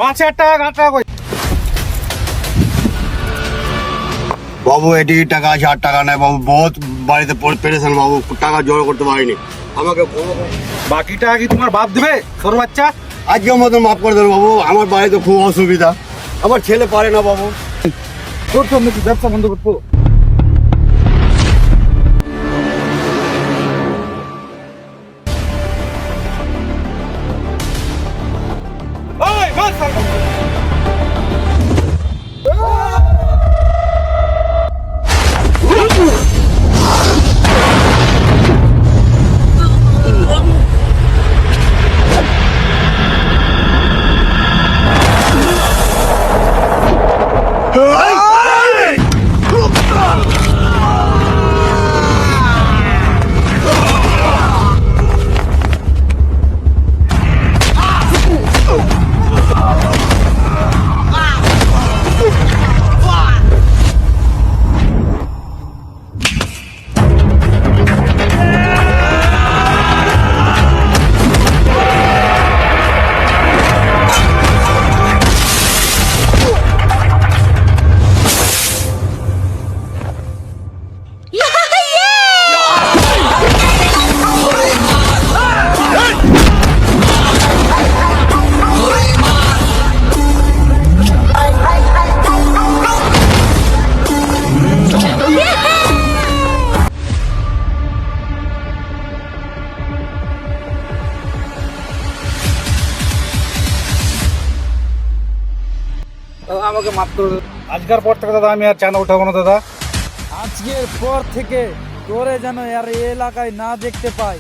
5,000 টাকা কই বাবু এটি টাকা আছে, 8 টাকা নেই বাবু, বহুত বাড়িতে পেরেছেন বাবু, টাকা জোগাড় করতে পারিনি, আমাকে বাকি টাকা কি তোমার বাপ দেবে ছোট বাচ্চা? আজকের মতো মাফ করে দেন বাবু, আমার বাড়িতে খুব অসুবিধা, আমার ছেলে পারে না বাবু। তোর তো নাকি ব্যবসা বন্ধ করবো? ওই বল স্যার। দাদা আমাকে মাফ করে দিন। আজকের পর থেকে দাদা আমি আর চাঁদা উঠাবো না দাদা। আজকের পর থেকে তোরে যেন আর এই এলাকায় না দেখতে পাই।